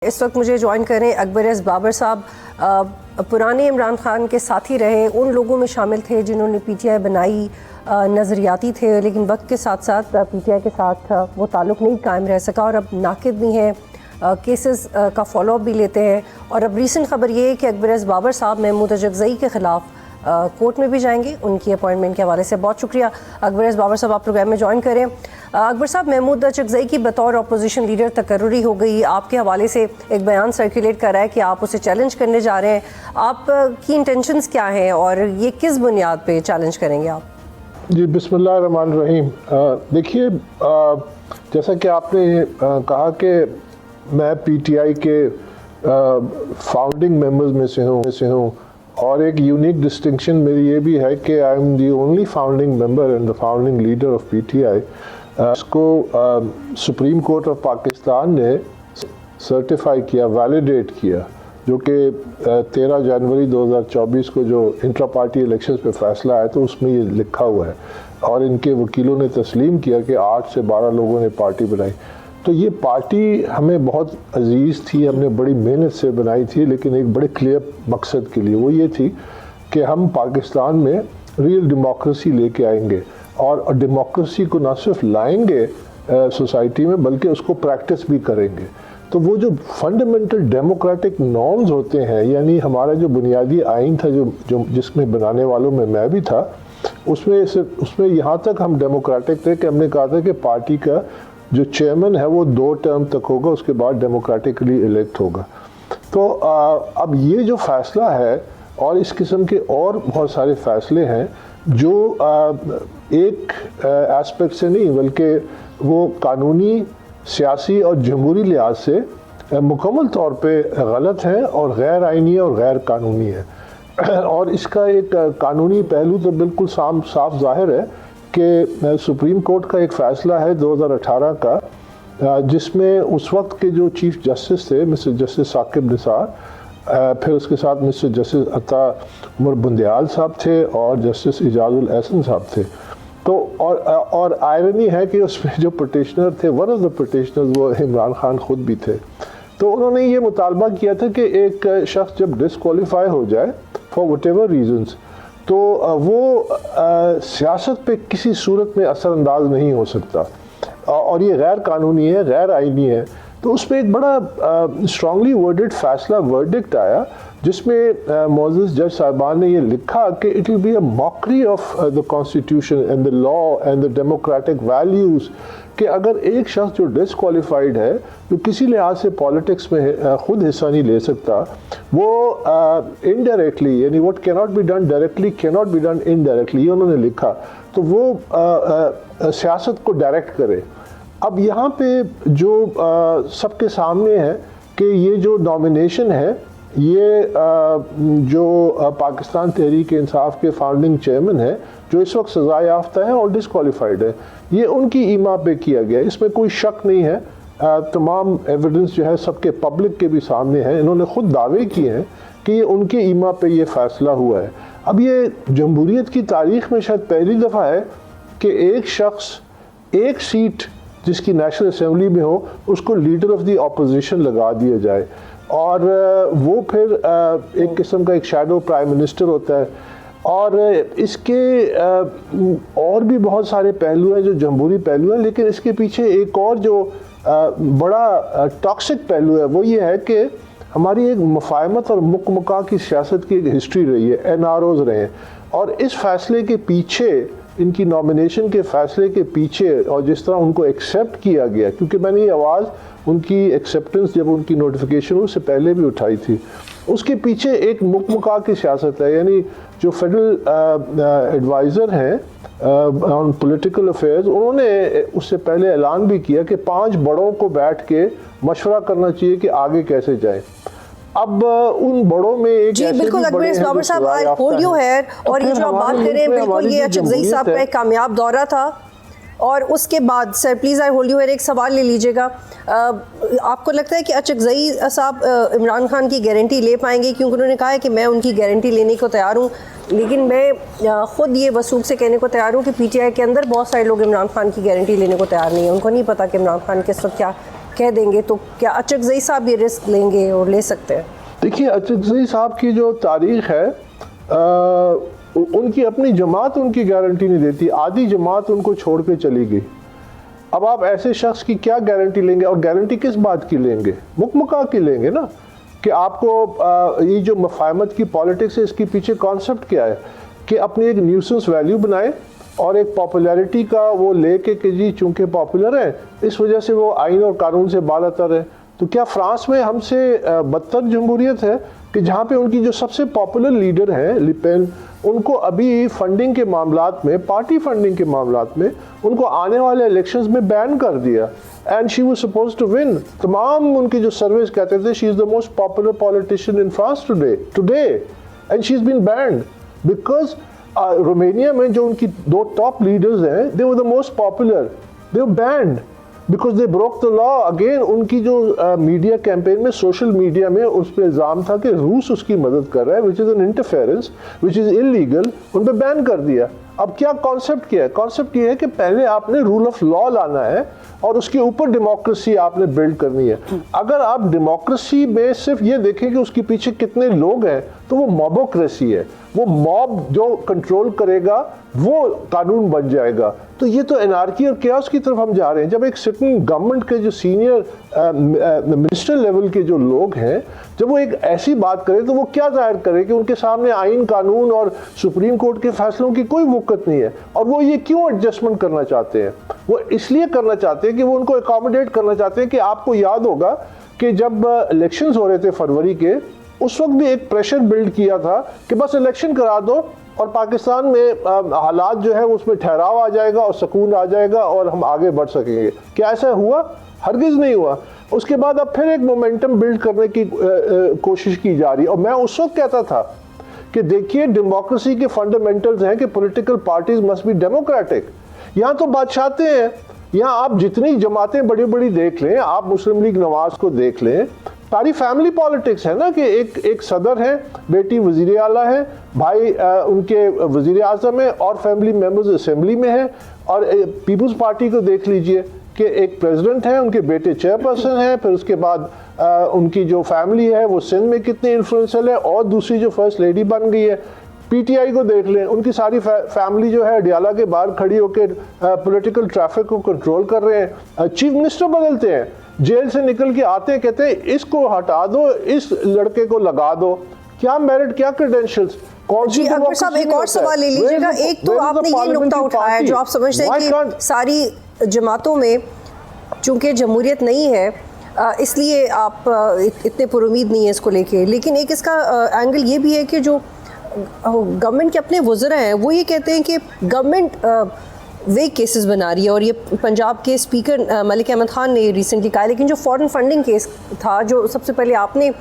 इस वक्त मुझे ज्वाइन करें अकबर एस बाबर साहब, पुराने इमरान खान के साथी रहे, उन लोगों में शामिल थे जिन्होंने पीटीआई बनाई, नज़रियाती थे, लेकिन वक्त के साथ साथ पीटीआई के साथ वो ताल्लुक़ नहीं कायम रह सका और अब नाकिद भी हैं, केसेस का फॉलोअप भी लेते हैं। और अब रीसेंट ख़बर ये है कि अकबर एस बाबर साहब महमूद अचकज़ई के ख़िलाफ़ कोर्ट में भी जाएंगे उनकी अपॉइंटमेंट के हवाले से। बहुत शुक्रिया अकबर एस बाबर साहब, आप प्रोग्राम में ज्वाइन करें। अकबर साहब, महमूद अचकज़ई की बतौर अपोजिशन लीडर तकर्रुरी हो गई, आपके हवाले से एक बयान सर्कुलेट कर रहा है कि आप उसे चैलेंज करने जा रहे हैं। आपकी इंटेंशंस क्या हैं और ये किस बुनियाद पे चैलेंज करेंगे आप? जी, बिस्मिल्लाह रहमान रहीम। देखिए, जैसा कि आपने कहा कि मैं पीटीआई के फाउंडिंग मेंबर्स में से हूँ और एक यूनिक डिस्टिंक्शन मेरी ये भी है कि I am the only founding member and the founding leader of PTI. इसको सुप्रीम कोर्ट ऑफ पाकिस्तान ने सर्टिफाई किया, वैलिडेट किया, जो कि 13 जनवरी 2024 को जो इंट्रा पार्टी इलेक्शंस पे फैसला आया तो उसमें ये लिखा हुआ है और इनके वकीलों ने तस्लीम किया कि 8 से 12 लोगों ने पार्टी बनाई। तो ये पार्टी हमें बहुत अजीज़ थी, हमने बड़ी मेहनत से बनाई थी, लेकिन एक बड़े क्लियर मकसद के लिए। वो ये थी कि हम पाकिस्तान में रियल डेमोक्रेसी लेके आएंगे और डेमोक्रेसी को ना सिर्फ लाएंगे सोसाइटी में बल्कि उसको प्रैक्टिस भी करेंगे। तो वो जो फंडामेंटल डेमोक्रेटिक नॉर्म्स होते हैं, यानी हमारा जो बुनियादी आइन था जो जिसमें बनाने वालों में मैं भी था, उसमें यहाँ तक हम डेमोक्रेटिक थे कि हमने कहा था कि पार्टी का जो चेयरमैन है वो 2 टर्म तक होगा, उसके बाद डेमोक्रेटिकली इलेक्ट होगा। तो अब ये जो फैसला है और इस किस्म के और बहुत सारे फैसले हैं जो एक एस्पेक्ट से नहीं बल्कि वो कानूनी, सियासी और जमहूरी लिहाज से मुकम्मल तौर पे गलत है और गैर आइनी और गैर कानूनी है। और इसका एक कानूनी पहलू तो बिल्कुल साफ जाहिर है कि सुप्रीम कोर्ट का एक फ़ैसला है 2018 का, जिसमें उस वक्त के जो चीफ जस्टिस थे मिस्टर जस्टिस साकिब निसार, फिर उसके साथ मिस्टर जस्टिस अता उमर बुंदियाल साहब थे और जस्टिस इजाजुल एहसन साहब थे। तो और आयरनी है कि उसमें जो पिटिशनर थे, वन ऑफ द पिटिशनर्स वो इमरान खान खुद भी थे। तो उन्होंने ये मुतालबा किया था कि एक शख्स जब डिसक्वालीफाई हो जाए फॉर व्हाटएवर रीजंस, तो वो सियासत पे किसी सूरत में असरअंदाज नहीं हो सकता और ये गैर कानूनी है, गैर आइनी है। तो उस पर एक बड़ा स्ट्रांगली वर्डेड फैसला, वर्डिक्ट आया, जिसमें मोअज़्ज़िज़ जज साहिबान ने ये लिखा कि it will be a mockery of the constitution and the law and the democratic values कि अगर एक शख्स जो डिसक्वालीफाइड है, जो किसी लिहाज से पॉलिटिक्स में खुद हिस्सा नहीं ले सकता, वो इनडायरेक्टली, यानी what can not be done directly can not be done indirectly, ये उन्होंने लिखा, तो वो सियासत को डायरेक्ट करे। अब यहाँ पे जो सबके सामने है कि ये जो नॉमिनेशन है, ये जो पाकिस्तान तहरीक इंसाफ के फाउंडिंग चेयरमैन है, जो इस वक्त सज़ा याफ्ता है और डिसक्वालीफाइड है, ये उनकी ईमा पे किया गया, इसमें कोई शक नहीं है। तमाम एविडेंस जो है सबके पब्लिक के भी सामने है, इन्होंने खुद दावे किए हैं कि ये उनके ईमा पे ये फैसला हुआ है। अब ये जमहूरियत की तारीख में शायद पहली दफ़ा है कि एक शख्स एक सीट जिसकी नेशनल असेंबली में हो, उसको लीडर ऑफ द ऑपोजिशन लगा दिया जाए और वो फिर एक किस्म का एक शैडो प्राइम मिनिस्टर होता है। और इसके और भी बहुत सारे पहलू हैं जो जमहूरी पहलू हैं, लेकिन इसके पीछे एक और जो बड़ा टॉक्सिक पहलू है वो ये है कि हमारी एक मुफाहमत और मुकमका की सियासत की एक हिस्ट्री रही है, एनआरओज़ रहे हैं, और इस फैसले के पीछे, इनकी नॉमिनेशन के फैसले के पीछे और जिस तरह उनको एक्सेप्ट किया गया, क्योंकि मैंने ये आवाज़ उनकी एक्सेप्टेंस जब उनकी नोटिफिकेशन उससे पहले भी उठाई थी, उसके पीछे एक मुकमका की सियासत है। यानी जो फेडरल एडवाइज़र हैं ऑन पॉलिटिकल अफेयर्स, उन्होंने उससे पहले ऐलान भी किया कि 5 बड़ों को बैठ के मशवरा करना चाहिए कि आगे कैसे जाएं। अब उन बड़ों में एक जी बिल्कुल अकबर बाबर साहब, आई होल्ड यू हियर। और ये जो आप बात करें, बिल्कुल ये अचकज़ई साहब का एक कामयाब दौरा था और उसके बाद, sir please I hold you here, एक सवाल ले लीजिएगा। आपको लगता है कि अचकज़ई साहब इमरान खान की गारंटी ले पाएंगे? क्योंकि उन्होंने कहा है कि मैं उनकी गारंटी लेने को तैयार हूँ, लेकिन मैं ख़ुद ये वसूख से कहने को तैयार हूँ कि पीटीआई के अंदर बहुत सारे लोग इमरान खान की गारंटी लेने को तैयार नहीं है। उनको नहीं पता कि इमरान खान किस वक्त क्या कह देंगे, तो क्या अचकज़ई साहब ये रिस्क लेंगे और ले सकते हैं? देखिए, अचकज़ई साहब की जो तारीख है, उनकी अपनी जमात उनकी गारंटी नहीं देती, आधी जमात उनको छोड़ के चली गई। अब आप ऐसे शख्स की क्या गारंटी लेंगे, और गारंटी किस बात की लेंगे? मुकमुका की लेंगे ना, कि आपको ये जो मफाहमत की पॉलिटिक्स है, इसके पीछे कॉन्सेप्ट क्या है कि अपनी एक न्यूसेंस वैल्यू बनाए और एक पॉपुलैरिटी का वो लेके कि जी चूंकि पॉपुलर है इस वजह से वो आइन और कानून से बालातर है। तो क्या फ्रांस में हमसे बदतर जमहूरियत है कि जहाँ पे उनकी जो सबसे पॉपुलर लीडर हैं लिपेन, उनको अभी फंडिंग के मामलात में, पार्टी फंडिंग के मामलात में उनको आने वाले इलेक्शंस में बैन कर दिया, and she was supposed to win. तमाम उनकी जो सर्वेस कहते थे she is the most popular politician in France today and she is been banned because Romania में जो उनकी दो टॉप लीडर्स हैं, they were the most popular, they were banned because they broke the law. Again उनकी जो media campaign में, social media में उस पर इल्ज़ाम था कि रूस उसकी मदद कर रहा है, which is an interference which is illegal, उन पर बैन कर दिया। अब क्या कॉन्सेप्ट क्या है? कॉन्सेप्ट ये है कि पहले आपने रूल ऑफ लॉ लाना है और उसके ऊपर डेमोक्रेसी आपने बिल्ड करनी है। अगर आप डेमोक्रेसी में सिर्फ ये देखें कि उसके पीछे कितने लोग हैं, तो वो मॉबोक्रेसी है, वो मॉब जो कंट्रोल करेगा वो कानून बन जाएगा। तो ये तो एनार्की और कैओस की तरफ हम जा रहे हैं। जब एक सिटिंग गवर्नमेंट के जो सीनियर मिनिस्टर लेवल के जो लोग हैं, जब वो एक ऐसी बात करें तो वो क्या जाहिर करे कि उनके सामने आइन, कानून और सुप्रीम कोर्ट के फैसलों की कोई वक़्त नहीं है। और वो ये क्यों एडजस्टमेंट करना चाहते हैं? वो इसलिए करना चाहते हैं कि वो उनको अकोमोडेट करना चाहते हैं कि आपको याद होगा कि जब इलेक्शंस हो रहे थे फरवरी के, उस वक्त भी एक प्रेशर बिल्ड किया था कि बस इलेक्शन करा दो और पाकिस्तान में हालात जो है उसमें ठहराव आ जाएगा और सुकून आ जाएगा और हम आगे बढ़ सकेंगे। क्या ऐसा हुआ? हरगिज़ नहीं हुआ। उसके बाद अब फिर एक मोमेंटम बिल्ड करने की कोशिश की जा रही है। और मैं उस वक्त कहता था कि देखिए, डेमोक्रेसी के फंडामेंटल्स हैं कि political parties must be democratic. यहाँ तो बादशाहते हैं, यहाँ आप जितनी जमातें बड़ी बड़ी देख लें, आप मुस्लिम लीग नवाज को देख लें, सारी फैमिली पॉलिटिक्स है ना, कि एक सदर है, बेटी वजीर आला है, भाई उनके वजीर आजम है और फैमिली मेंबर्स असेंबली में है। और पीपल्स पार्टी को देख लीजिए कि एक प्रेसिडेंट है, उनके बेटे चेयरपर्सन है, फिर उसके बाद उनकी जो फैमिली है वो सिंध में कितनी इन्फ्लुएंशियल है और दूसरी जो फर्स्ट लेडी बन गई है। पीटीआई को देख लें, उनकी सारी फैमिली जो है अडियाला के बाहर खड़ी होकर पॉलिटिकल ट्रैफिक को कंट्रोल कर रहे हैं। चीफ मिनिस्टर बदलते हैं, जेल से निकल के आते हैं, कहते हैं इसको हटा दो, इस लड़के को लगा दो। क्या मेरिट, क्या क्रेडेंशियल्स, कौन सी? अकबर साहब, एक और सवाल ले लीजिएगा। एक तो आपने ये नुकता उठाया है जो आप समझते हैं कि सारी जमातों में चूंकि जमहूरियत नहीं है इसलिए आप इतने पुरुमीद नहीं है इसको लेके। लेकिन एक इसका एंगल ये भी है कि जो गवर्नमेंट के अपने वज़रा हैं वो ये कहते हैं कि गवर्नमेंट वे केसेस बना रही है। और ये पंजाब के स्पीकर मलिक अहमद ख़ान ने रिसेंटली कहा। लेकिन जो फॉरेन फंडिंग केस था जो सबसे पहले आपने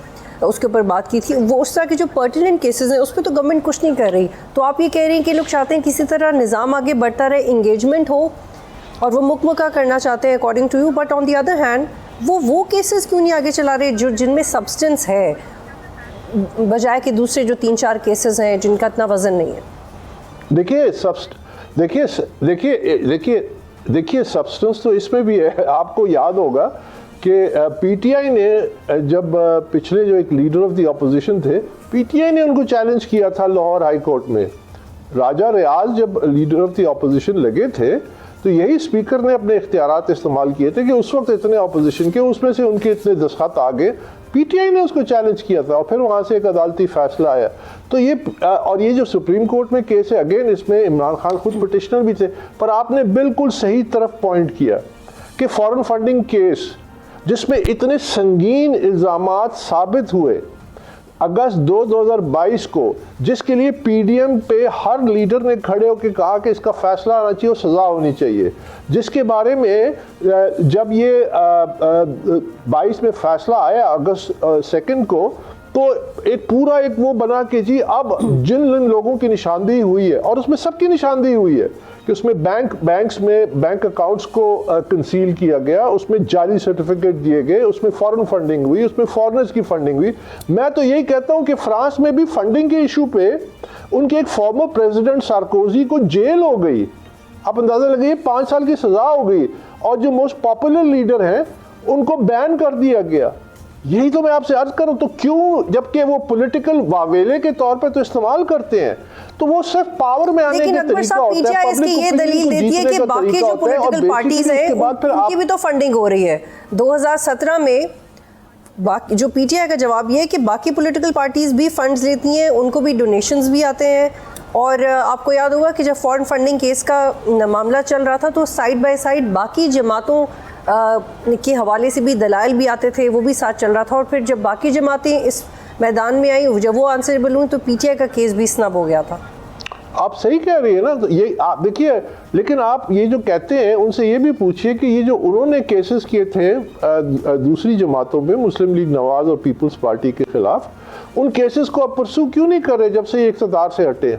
उसके ऊपर बात की थी, वो उस तरह के जो पर्टिनेंट केसेस हैं उस पर तो गवर्नमेंट कुछ नहीं कर रही। तो आप ये कह रहे हैं कि लोग चाहते हैं किसी तरह निज़ाम आगे बढ़ता रहे, इंगेजमेंट हो, और वो मुकमका करना चाहते हैं according to you. But on the other hand वो केसेस क्यों नहीं आगे चला रहे जो जिनमें सब्सटेंस है, बजाय कि दूसरे जो 3-4 केसेस हैं जिनका इतना वजन नहीं है? देखिए सब्सटेंस तो इसमें भी है। आपको याद होगा कि पीटीआई ने जब पिछले जो एक लीडर ऑफ द अपोजिशन थे, पीटीआई ने उनको चैलेंज किया था लाहौर हाई कोर्ट में। राजा रियाज जब लीडर ऑफ द अपोजिशन लगे थे तो यही स्पीकर ने अपने इख्तियारात इस्तेमाल किए थे कि उस वक्त इतने अपोजिशन के, उसमें से उनके इतने दस्तखत आ गए, पीटीआई ने उसको चैलेंज किया था और फिर वहाँ से एक अदालती फैसला आया। तो ये और ये जो सुप्रीम कोर्ट में केस है, अगेन इसमें इमरान खान खुद पिटिशनर भी थे। पर आपने बिल्कुल सही तरफ पॉइंट किया कि फॉरेन फंडिंग केस जिसमें इतने संगीन इल्ज़ामात साबित हुए अगस्त 2022 को, जिसके लिए पीडीएम पे हर लीडर ने खड़े होकर कहा कि इसका फैसला आना चाहिए और सज़ा होनी चाहिए, जिसके बारे में जब ये 22 में फैसला आया अगस्त 2 को, तो एक पूरा एक वो बना के जी अब जिन लोगों की निशानदेही हुई है, और उसमें सबकी निशानदेही हुई है कि उसमें बैंक्स में बैंक अकाउंट्स को कंसील किया गया, उसमें जाली सर्टिफिकेट दिए गए, उसमें फॉरेन फंडिंग हुई, उसमें फॉरेनर्स की फंडिंग हुई। मैं तो यही कहता हूं कि फ्रांस में भी फंडिंग के इशू पे उनके एक फॉर्मर प्रेसिडेंट सार्कोजी को जेल हो गई। आप अंदाजा लगाइए, 5 साल की सजा हो गई। और जो मोस्ट पॉपुलर लीडर हैं उनको बैन कर दिया गया। यही तो मैं आपसे अर्ज करूं, तो क्यों, जबकि वो पॉलिटिकल वावेले के तौर पे तो इस्तेमाल करते हैं, तो वो सिर्फ पावर में आने के तरीका होता है। इसकी ये दलील देती है कि बाकी जो पॉलिटिकल पार्टीज हैं उनकी भी तो फंडिंग हो रही है। 2017 में बाकी जो पीटीआई का जवाब ये है कि बाकी पॉलिटिकल पार्टीज भी फंड्स लेती हैं, उनको भी डोनेशंस भी आते हैं। और आपको याद होगा कि जब फॉरेन फंडिंग केस का मामला चल रहा था तो साइड बाय साइड बाकी जमातों के हवाले से भी दलाइल भी आते थे, वो भी साथ चल रहा था। और फिर जब बाकी जमातें इस मैदान में आई, जब वो आंसरेबल हुई, तो पीटीआई का केस भी स्नब हो गया था। आप सही कह रही है ना, तो ये आप देखिए, लेकिन आप ये जो कहते हैं उनसे ये भी पूछिए कि ये जो उन्होंने केसेस किए थे दूसरी जमातों में, मुस्लिम लीग नवाज और पीपल्स पार्टी के खिलाफ, उन केसेस को आप परसू क्यों नहीं कर रहे जब से ये इक़्तिदार से हटे?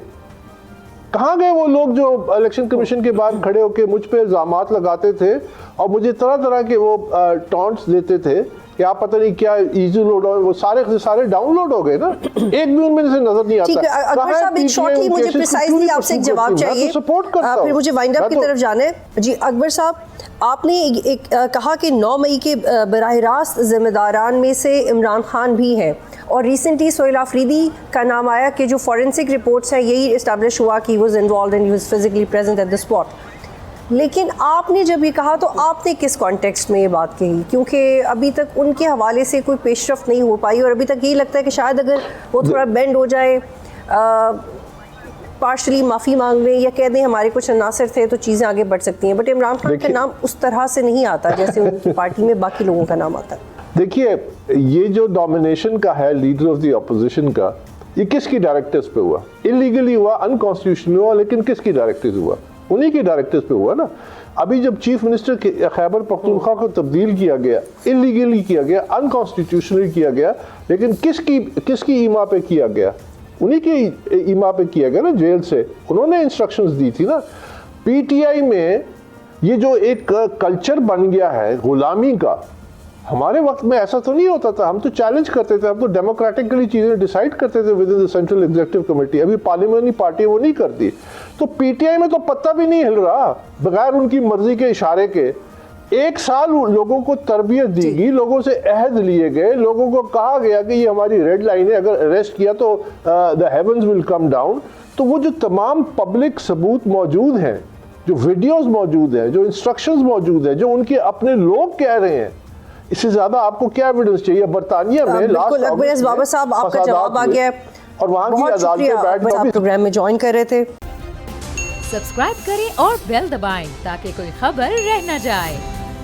कहाँ गए वो लोग जो इलेक्शन कमीशन के बाद खड़े होकर मुझ पे इल्जामात लगाते थे और मुझे तरह तरह के वो टॉन्ट्स देते थे कि आप पता नहीं क्या इजी लोड, और वो सारे डाउनलोड हो गए ना, एक भी उनमें से नजर नहीं आता। अकबर साहब, एक शॉर्टली मुझे प्रिसाइजली आपसे एक जवाब चाहिए, फिर मुझे वाइंड अप की तरफ जाना है। जी अकबर साहब, आपने एक कहा कि 9 मई के बराह रास्त जिम्मेदारान में से इमरान खान भी हैं, और रिसेंटली सोहेल आफरीदी का नाम आया कि जो फॉरेंसिक रिपोर्ट्स हैं यही इस्टेब्लिश हुआ कि he was involved and he was physically present at the spot. लेकिन आपने जब ये कहा तो आपने किस कॉन्टेक्स्ट में ये बात कही? क्योंकि अभी तक उनके हवाले से कोई पेशरफ नहीं हो पाई, और अभी तक यही लगता है कि शायद अगर वो थोड़ा बेंड हो जाए, पार्शली माफ़ी मांग लें या कह दें हमारे कुछ अनासर थे, तो चीज़ें आगे बढ़ सकती हैं। बट इमरान खान का नाम उस तरह से नहीं आता जैसे उनकी पार्टी में बाकी लोगों का नाम आता है। देखिए, ये जो डोमिनेशन का है लीडर ऑफ द अपोजिशन का, ये किसकी डायरेक्टर्स पे हुआ? इलीगली हुआ, अनकॉन्स्टिट्यूशनल हुआ, लेकिन किसकी डायरेक्टर्स हुआ? उन्हीं की डायरेक्टर्स पे हुआ ना। अभी जब चीफ मिनिस्टर खैबर पख्तूनख्वा को तब्दील किया गया, इलीगली किया गया, अनकॉन्स्टिट्यूशनली किया गया, लेकिन किसकी ईमा पे किया गया? उन्हीं की ईमा पे किया गया ना, जेल से उन्होंने इंस्ट्रक्शंस दी थी ना। पीटीआई में ये जो एक कल्चर बन गया है गुलामी का, हमारे वक्त में ऐसा तो नहीं होता था। हम तो चैलेंज करते थे, हम तो डेमोक्रेटिकली चीजें डिसाइड करते थे with in the central executive committee. अभी पार्लियामेंट्री पार्टी वो नहीं करती, तो पीटीआई में तो पत्ता भी नहीं हिल रहा बगैर उनकी मर्जी के इशारे के। 1 साल लोगों को तरबियत दी गई, लोगों से अहद लिए गए, लोगों को कहा गया कि ये हमारी रेड लाइन है, अगर अरेस्ट किया तो the heavens will come down. तो वो जो तमाम पब्लिक सबूत मौजूद हैं, जो वीडियोस मौजूद हैं, जो इंस्ट्रक्शंस मौजूद हैं, जो उनके अपने लोग कह रहे हैं, इससे ज्यादा आपको क्या एविडेंस चाहिए? बर्तानिया में बिल्कुल अकबर बाबर साहब, आपका जवाब आ गया है और वहां की अदालत में बैठ आप प्रोग्राम में ज्वाइन कर रहे थे। सब्सक्राइब करें और बेल दबाएं ताकि कोई खबर रह न जाए।